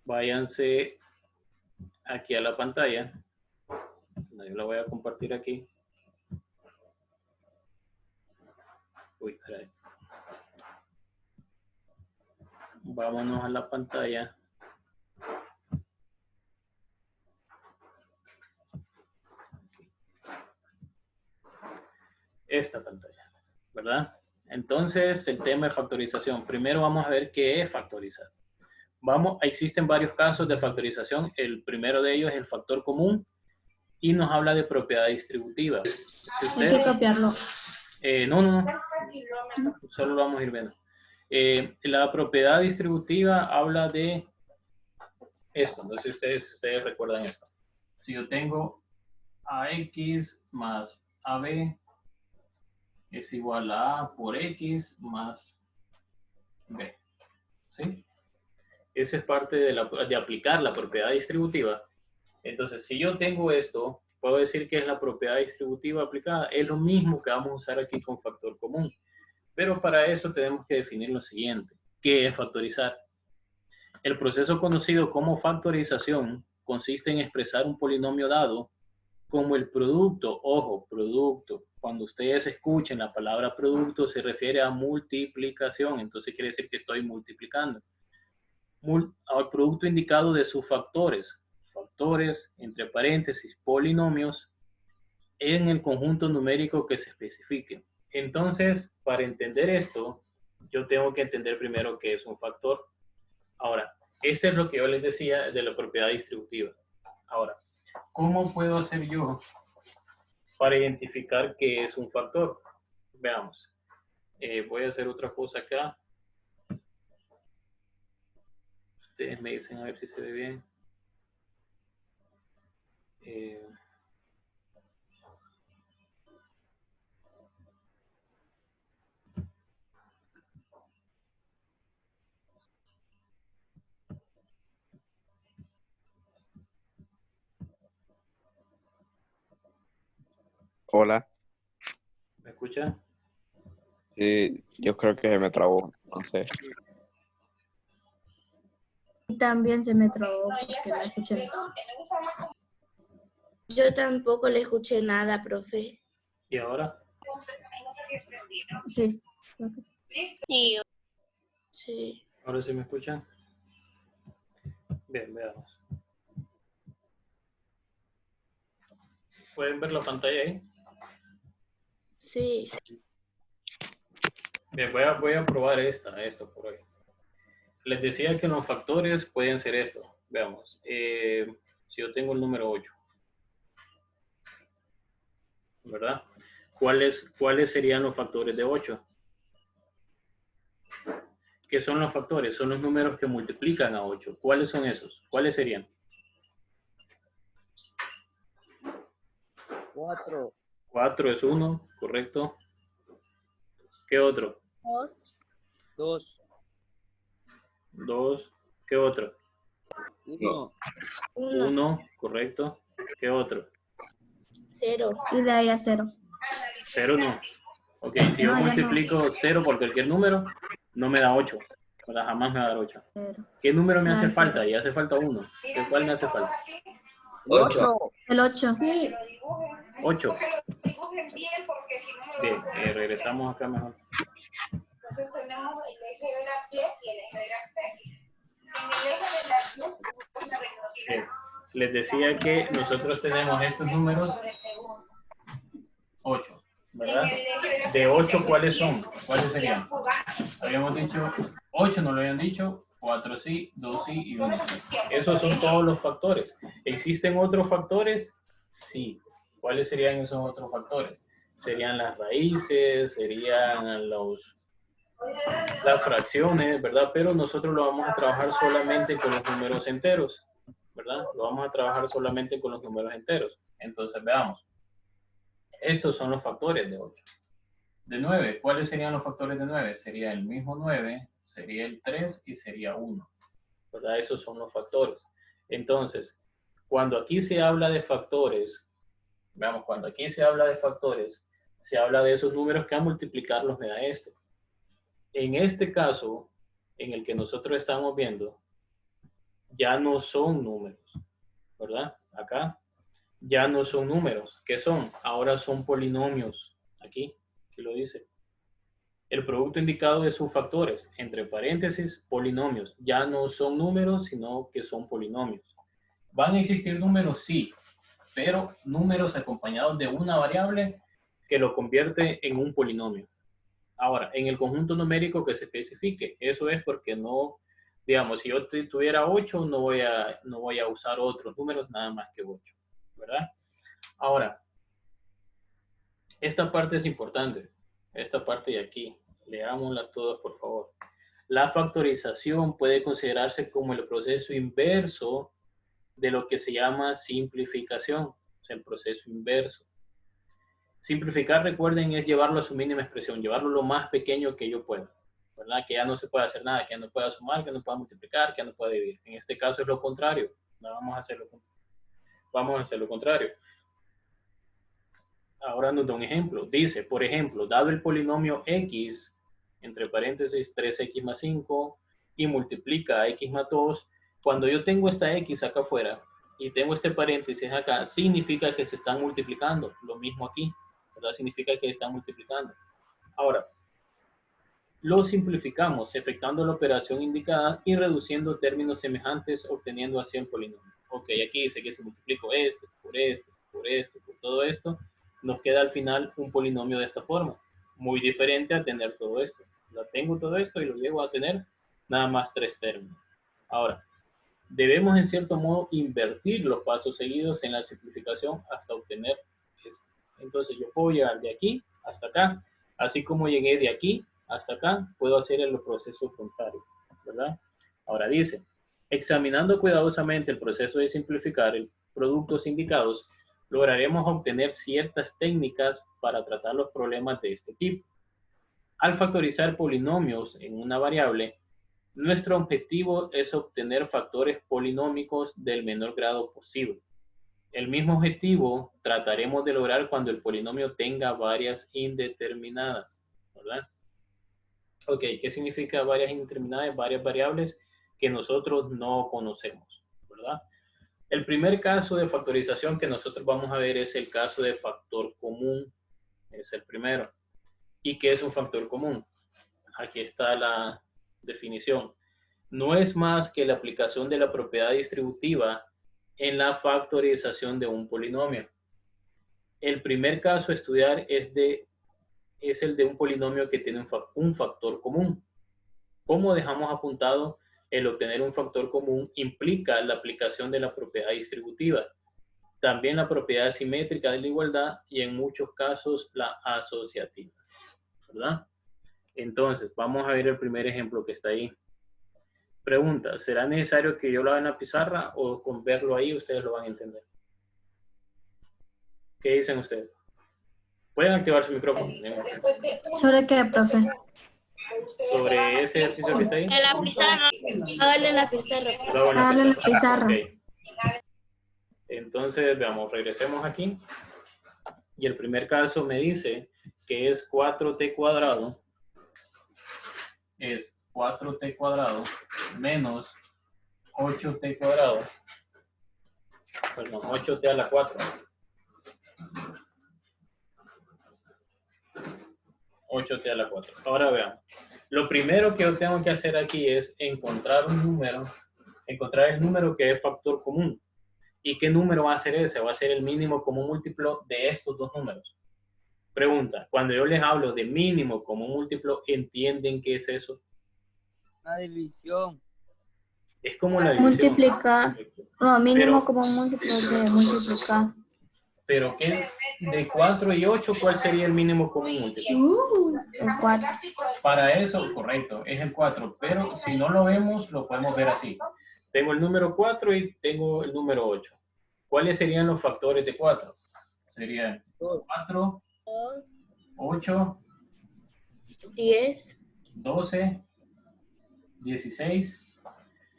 váyanse aquí a la pantalla. Yo la voy a compartir aquí. Uy, espera. Vámonos a la pantalla. Esta pantalla, ¿verdad? Entonces, el tema de factorización. Primero vamos a ver qué es factorizar. Existen varios casos de factorización. El primero de ellos es el factor común y nos habla de propiedad distributiva. Si Hay que copiarlo. No. Solo lo vamos a ir viendo. La propiedad distributiva habla de esto. No sé si ustedes recuerdan esto. Si yo tengo AX más AB es igual a A por X más B. ¿Sí? Esa es parte de aplicar la propiedad distributiva. Entonces, si yo tengo esto, puedo decir que es la propiedad distributiva aplicada. Es lo mismo que vamos a usar aquí con factor común. Pero para eso tenemos que definir lo siguiente. ¿Qué es factorizar? El proceso conocido como factorización consiste en expresar un polinomio dado como el producto. Ojo, producto. Cuando ustedes escuchen la palabra producto se refiere a multiplicación. Entonces quiere decir que estoy multiplicando. Al producto indicado de sus factores. Factores, entre paréntesis, polinomios, en el conjunto numérico que se especifique. Entonces, para entender esto, yo tengo que entender primero qué es un factor. Ahora, eso es lo que yo les decía de la propiedad distributiva. Ahora, ¿cómo puedo hacer yo para identificar qué es un factor? Veamos. Voy a hacer otra cosa acá. Ustedes me dicen a ver si se ve bien. Hola, ¿Me escuchan? yo creo que me trabó, no sé. Y también se me trabó porque la escuché. Yo tampoco le escuché nada, profe. ¿Y ahora? Sí. Sí. ¿Ahora sí me escuchan? Bien, veamos. ¿Pueden ver la pantalla ahí? Sí. Bien, voy a probar esto por hoy. Les decía que los factores pueden ser esto. Veamos. Si yo tengo el número 8, ¿verdad? ¿Cuáles serían los factores de 8? ¿Qué son los factores? Son los números que multiplican a 8. ¿Cuáles son esos? ¿Cuáles serían? 4. 4 es 1, correcto. ¿Qué otro? 2. 2. ¿Qué otro? 1. 1, correcto. ¿Qué otro? 0. Y de ahí a 0. 0 no. Ok, si yo multiplico 0 por cualquier número, no me da 8. O sea, jamás me va a dar 8. ¿Qué número me hace falta? Y hace falta 1. ¿Cuál me hace falta? 8. El 8. 8. Bien, regresamos acá mejor. Entonces tenemos el eje de la Y y el eje de la T. En el eje de la Y, bien. Les decía que nosotros tenemos estos números 8, ¿verdad? De 8, ¿cuáles son? ¿Cuáles serían? Habíamos dicho 8, no lo habían dicho, 4 sí, 2 sí y 1 sí. Esos son todos los factores. ¿Existen otros factores? Sí. ¿Cuáles serían esos otros factores? Serían las raíces, serían las fracciones, ¿verdad? Pero nosotros lo vamos a trabajar solamente con los números enteros, ¿verdad? Lo vamos a trabajar solamente con los números enteros. Entonces, veamos. Estos son los factores de 8. De 9, ¿cuáles serían los factores de 9? Sería el mismo 9, sería el 3 y sería 1, ¿verdad? Esos son los factores. Entonces, cuando aquí se habla de factores, veamos, cuando aquí se habla de factores, se habla de esos números que a multiplicarlos me da esto. En este caso, en el que nosotros estamos viendo, ya no son números, ¿verdad? Acá ya no son números. ¿Qué son? Ahora son polinomios. Aquí lo dice. El producto indicado de sus factores, entre paréntesis, polinomios. Ya no son números, sino que son polinomios. ¿Van a existir números? Sí, pero números acompañados de una variable que lo convierte en un polinomio. Ahora, en el conjunto numérico que se especifique, eso es porque no, digamos, si yo tuviera 8, no voy a usar otros números nada más que 8, ¿verdad? Ahora, esta parte es importante, esta parte de aquí, leámosla todos por favor. La factorización puede considerarse como el proceso inverso de lo que se llama simplificación, o sea, el proceso inverso. Simplificar, recuerden, es llevarlo a su mínima expresión, llevarlo lo más pequeño que yo pueda, ¿verdad? Que ya no se puede hacer nada, que ya no pueda sumar, que no pueda multiplicar, que ya no pueda dividir. En este caso es lo contrario. No, vamos a hacer lo contrario. Ahora nos da un ejemplo. Dice, por ejemplo, dado el polinomio x, entre paréntesis 3x más 5, y multiplica a x más 2, cuando yo tengo esta x acá afuera y tengo este paréntesis acá, significa que se están multiplicando. Lo mismo aquí, ¿verdad? Significa que están multiplicando. Ahora, lo simplificamos efectuando la operación indicada y reduciendo términos semejantes, obteniendo así el polinomio. Ok, aquí dice que si multiplico esto, por todo esto, nos queda al final un polinomio de esta forma. Muy diferente a tener todo esto. La tengo todo esto y lo llego a tener nada más 3 términos. Ahora, debemos en cierto modo invertir los pasos seguidos en la simplificación hasta obtener esto. Entonces yo puedo llegar de aquí hasta acá, así como llegué de aquí hasta acá, puedo hacer el proceso contrario, ¿verdad? Ahora dice, examinando cuidadosamente el proceso de simplificar el productos indicados, lograremos obtener ciertas técnicas para tratar los problemas de este tipo. Al factorizar polinomios en una variable, nuestro objetivo es obtener factores polinómicos del menor grado posible. El mismo objetivo trataremos de lograr cuando el polinomio tenga varias indeterminadas, ¿verdad? Ok, ¿qué significa varias indeterminadas? Varias variables que nosotros no conocemos, ¿verdad? El primer caso de factorización que nosotros vamos a ver es el caso de factor común. Es el primero. ¿Y qué es un factor común? Aquí está la definición. No es más que la aplicación de la propiedad distributiva en la factorización de un polinomio. El primer caso a estudiar es el de un polinomio que tiene un factor común. Como dejamos apuntado, el obtener un factor común implica la aplicación de la propiedad distributiva, también la propiedad simétrica de la igualdad y en muchos casos la asociativa, ¿verdad? Entonces, vamos a ver el primer ejemplo que está ahí. Pregunta, ¿será necesario que yo lo haga en la pizarra o con verlo ahí ustedes lo van a entender? ¿Qué dicen ustedes? Pueden activar su micrófono. ¿Sobre qué, profe? Sobre ese ejercicio que está ahí. En la pizarra. Hágale en la pizarra. Hágale en la pizarra. Okay. Entonces, veamos, regresemos aquí. Y el primer caso me dice que es 4t cuadrado. Es 4t cuadrado menos 8t cuadrado. Perdón, 8t a la 4. 8t a la 4. Ahora veamos. Lo primero que yo tengo que hacer aquí es encontrar un número, encontrar el número que es factor común. ¿Y qué número va a ser ese? Va a ser el mínimo común múltiplo de estos dos números. Pregunta, cuando yo les hablo de mínimo común múltiplo, ¿entienden qué es eso? Una división. Es como la división. Multiplicar. No, mínimo Pero- como múltiplo de multiplicar. Pero ¿qué? De 4 y 8, ¿cuál sería el mínimo común múltiplo? El 4. Para eso, correcto, es el 4. Pero si no lo vemos, lo podemos ver así. Tengo el número 4 y tengo el número 8. ¿Cuáles serían los factores de 4? Serían 4, 2, 8, 10. 12, 16.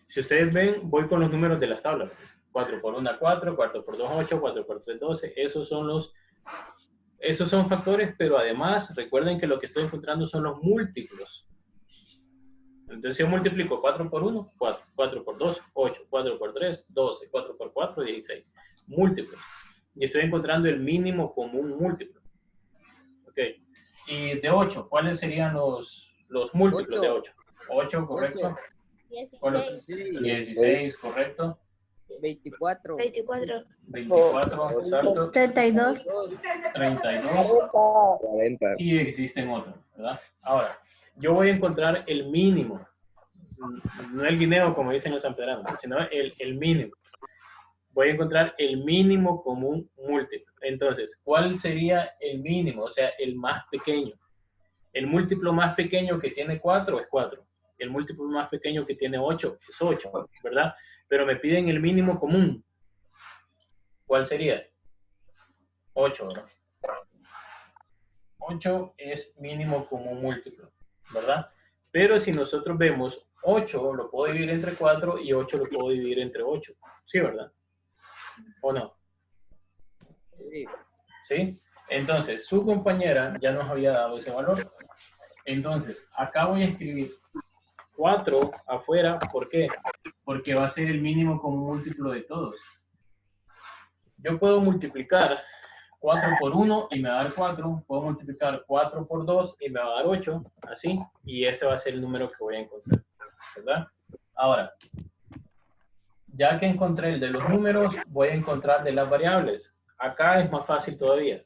Si ustedes ven, voy con los números de las tablas. 4 por 1, 4, 4 por 2, 8, 4 por 3, 12. Esos son factores, pero además recuerden que lo que estoy encontrando son los múltiplos. Entonces yo multiplico 4 por 1, 4. 4 por 2, 8. 4 por 3, 12. 4 por 4, 16. Múltiplos. Y estoy encontrando el mínimo común múltiplo. Ok. Y de 8, ¿cuáles serían los múltiplos de 8? 8, correcto. 16. 16, correcto. 24. 24. 24, exacto. 32. 32. 40. Y existen otros, ¿verdad? Ahora, yo voy a encontrar el mínimo. No el guineo, como dicen los sanpedranos, sino el mínimo. Voy a encontrar el mínimo común múltiplo. Entonces, ¿cuál sería el mínimo? O sea, el más pequeño. El múltiplo más pequeño que tiene 4 es 4. El múltiplo más pequeño que tiene 8 es 8, ¿verdad? Pero me piden el mínimo común. ¿Cuál sería? 8, ¿verdad? 8 es mínimo común múltiplo, ¿verdad? Pero si nosotros vemos 8 lo puedo dividir entre 4 y 8 lo puedo dividir entre 8. ¿Sí, verdad? ¿O no? Sí. ¿Sí? Entonces, su compañera ya nos había dado ese valor. Entonces, acá voy a escribir 4 afuera. ¿Por qué? Porque va a ser el mínimo común múltiplo de todos. Yo puedo multiplicar 4 por 1 y me va a dar 4. Puedo multiplicar 4 por 2 y me va a dar 8. Así. Y ese va a ser el número que voy a encontrar. ¿Verdad? Ahora, ya que encontré el de los números, voy a encontrar de las variables. Acá es más fácil todavía.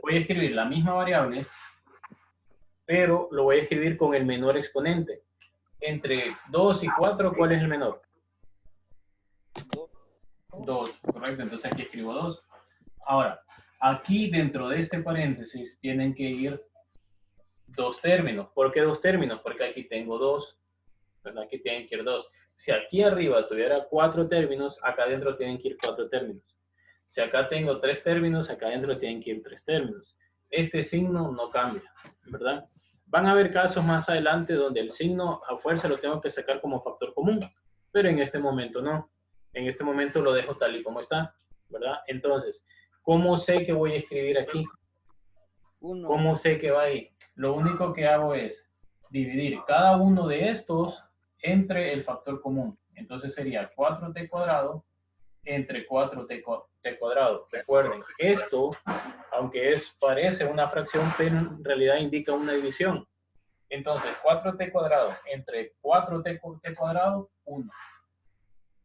Voy a escribir la misma variable, pero lo voy a escribir con el menor exponente. Entre 2 y 4, ¿cuál es el menor? 2, correcto. Entonces aquí escribo 2. Ahora, aquí dentro de este paréntesis tienen que ir dos términos. ¿Por qué dos términos? Porque aquí tengo 2. ¿Verdad? Aquí tienen que ir 2. Si aquí arriba tuviera 4 términos, acá adentro tienen que ir 4 términos. Si acá tengo 3 términos, acá adentro tienen que ir 3 términos. Este signo no cambia, ¿verdad? Van a haber casos más adelante donde el signo a fuerza lo tengo que sacar como factor común, pero en este momento no. En este momento lo dejo tal y como está, ¿verdad? Entonces, ¿cómo sé que voy a escribir aquí? 1. ¿Cómo sé que va ahí? Lo único que hago es dividir cada uno de estos entre el factor común. Entonces sería 4t cuadrado entre 4t cuadrado. Recuerden, esto, aunque parece una fracción, pero en realidad indica una división. Entonces, 4t cuadrado entre 4t cuadrado, 1.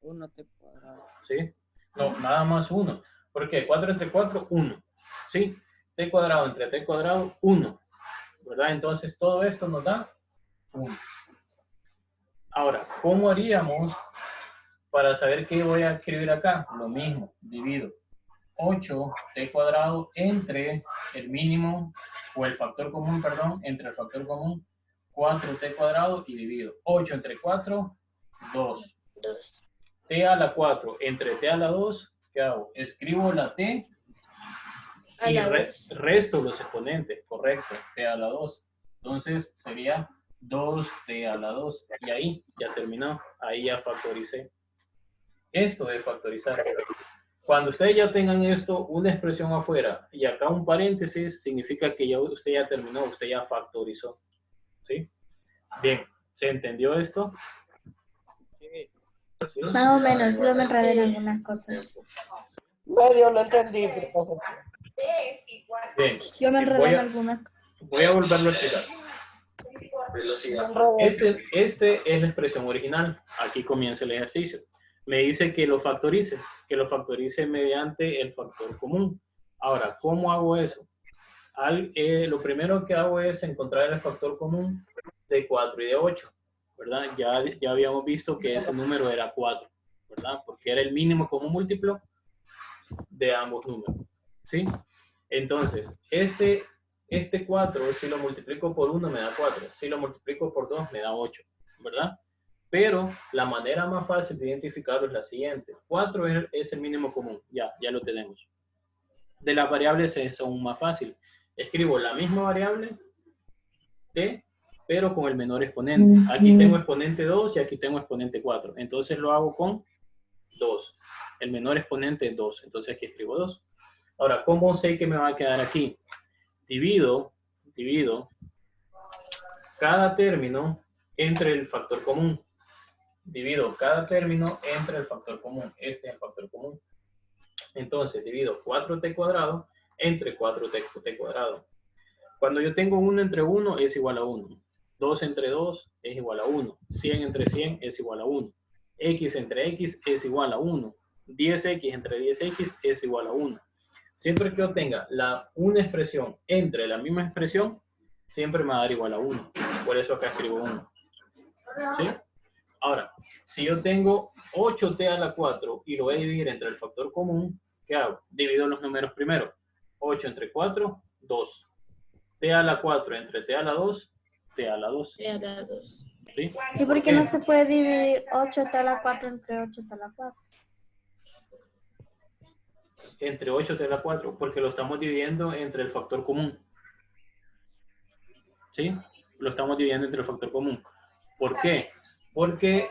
1t cuadrado. ¿Sí? No, nada más 1. ¿Por qué? 4 entre 4, 1. ¿Sí? T cuadrado entre t cuadrado, 1. ¿Verdad? Entonces, todo esto nos da 1. Ahora, ¿cómo haríamos para saber qué voy a escribir acá? Lo mismo, divido 8t cuadrado entre el mínimo, o el factor común, perdón, entre el factor común, 4t cuadrado y divido 8 entre 4, 2. T a la 4 entre t a la 2, ¿qué hago? Escribo la t A y la 2. resto los exponentes, correcto, t a la 2. Entonces sería 2t a la 2. Y ahí ya terminó, ahí ya factoricé. Esto es factorizar. Cuando ustedes ya tengan esto, una expresión afuera y acá un paréntesis, significa que ya usted ya terminó, usted ya factorizó. ¿Sí? Bien, ¿se entendió esto? Sí. ¿Sí? Más o menos, solo me enredé en algunas cosas. Medio lo entendí, profesor. Es igual. Bien, Yo me enredé voy en a, algunas. voy a volverlo a explicar. Me enredé. Este es la expresión original. Aquí comienza el ejercicio. Me dice que lo factorice mediante el factor común. Ahora, ¿cómo hago eso? Lo primero que hago es encontrar el factor común de 4 y de 8, ¿verdad? Ya habíamos visto que ese número era 4, ¿verdad? Porque era el mínimo común múltiplo de ambos números, ¿sí? Entonces, este 4, si lo multiplico por 1 me da 4, si lo multiplico por 2 me da 8, ¿verdad? Pero la manera más fácil de identificarlo es la siguiente. 4 es el mínimo común, ya lo tenemos. De las variables es aún más fácil. Escribo la misma variable, t, pero con el menor exponente. Aquí tengo exponente 2 y aquí tengo exponente 4. Entonces lo hago con 2. El menor exponente es 2. Entonces aquí escribo 2. Ahora, ¿cómo sé que me va a quedar aquí? Divido cada término entre el factor común. Divido cada término entre el factor común. Este es el factor común. Entonces, divido 4t cuadrado entre 4t cuadrado. Cuando yo tengo 1 entre 1 es igual a 1. 2 entre 2 es igual a 1. 100 entre 100 es igual a 1. X entre X es igual a 1. 10X entre 10X es igual a 1. Siempre que yo tenga una expresión entre la misma expresión, siempre me va a dar igual a 1. Por eso acá escribo 1. ¿Sí? Ahora, si yo tengo 8t a la 4 y lo voy a dividir entre el factor común, ¿qué hago? Divido los números primero. 8 entre 4, 2. T a la 4 entre t a la 2, t a la 2. T a la 2. ¿Sí? ¿Y por qué no se puede dividir 8t a la 4 entre 8t a la 4? Entre 8t a la 4, porque lo estamos dividiendo entre el factor común. ¿Sí? Lo estamos dividiendo entre el factor común. ¿Por qué? Porque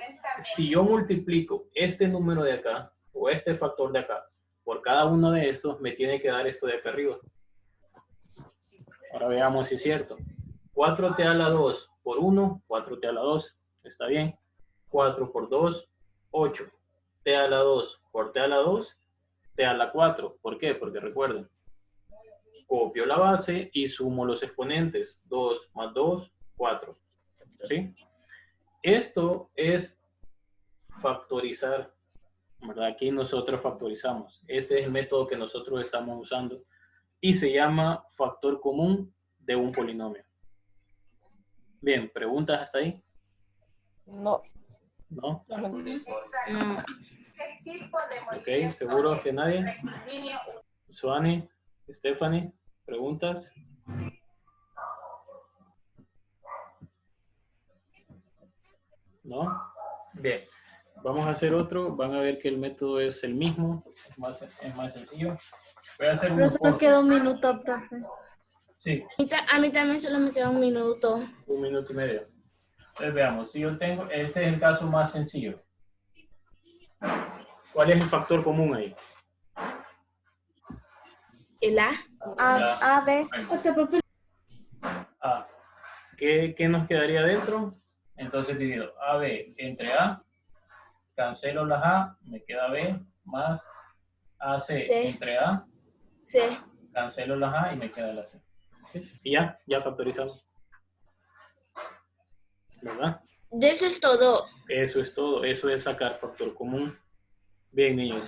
si yo multiplico este número de acá, o este factor de acá, por cada uno de estos, me tiene que dar esto de acá arriba. Ahora veamos si es cierto. 4t a la 2 por 1, 4t a la 2. ¿Está bien? 4 por 2, 8. T a la 2 por t a la 2, t a la 4. ¿Por qué? Porque recuerden, copio la base y sumo los exponentes. 2 más 2, 4. ¿Sí? Esto es factorizar, ¿verdad? Aquí nosotros factorizamos. Este es el método que nosotros estamos usando y se llama factor común de un polinomio. Bien, ¿preguntas hasta ahí? No. ¿No? Exacto. ¿Qué tipo de Ok, ¿seguro que nadie? Suani, Stephanie, ¿preguntas? ¿No? Bien, vamos a hacer otro. Van a ver que el método es el mismo, es más sencillo. Voy a hacer Pero uno solo corto. queda un minuto, profe. Sí, A mí también solo me queda un minuto. 1 minuto y medio. Entonces veamos, si yo tengo, este es el caso más sencillo. ¿Cuál es el factor común ahí? ¿El A? A, B. A. ¿Qué nos quedaría dentro? Entonces divido AB entre A, cancelo las A, me queda B, más AC Sí. entre A, Sí. cancelo las A y me queda la C. ¿Sí? Y ya factorizamos. ¿Verdad? De eso es todo. Eso es todo, eso es sacar factor común. Bien, niños.